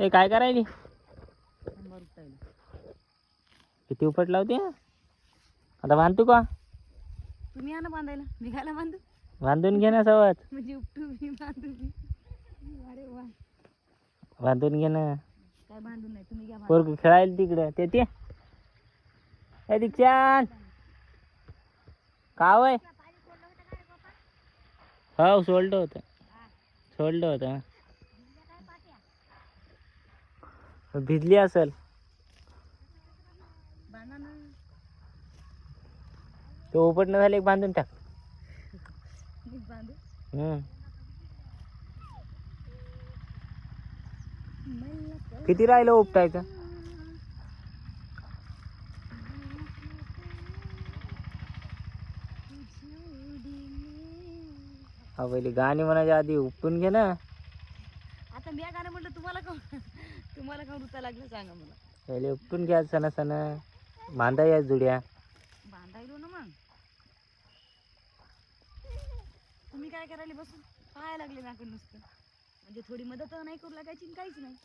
ए काय करायली? शंभर रुपयाला. किती उपट लावते? आता बांधतो का? तुम्ही या ना बांधायला, मी घाला बांधू. बांधून घे ना सवत. म्हणजे उपटू मी बांधू मी. अरे वा. बांधून घे ना. काय बांधून नाही, तुम्ही घ्या बांधून. पोरग खेळायला तिकडं ते ए दीक्षांत का वय? हो सोडलं होतं. सोडलं होतं. भिजली असेल. बांधा ना. तो उपटणं झाले एक बांधून टाक. मी बांधू. किती राहिलं उपटायचं? हा पहिले गाणी म्हणायच्या आधी उपटून घे ना. आता मी गाणं म्हणलं तुम्हाला का रुता लागलं सांगा मला. पहिले उपटून घ्या सण सण. बांधा या जुड्या. बांधायलो ना मग. तुम्ही काय करायला बसून पाहायला लागले नाकडे नुसतं. म्हणजे थोडी मदत नाही करू लागायची काहीच नाही.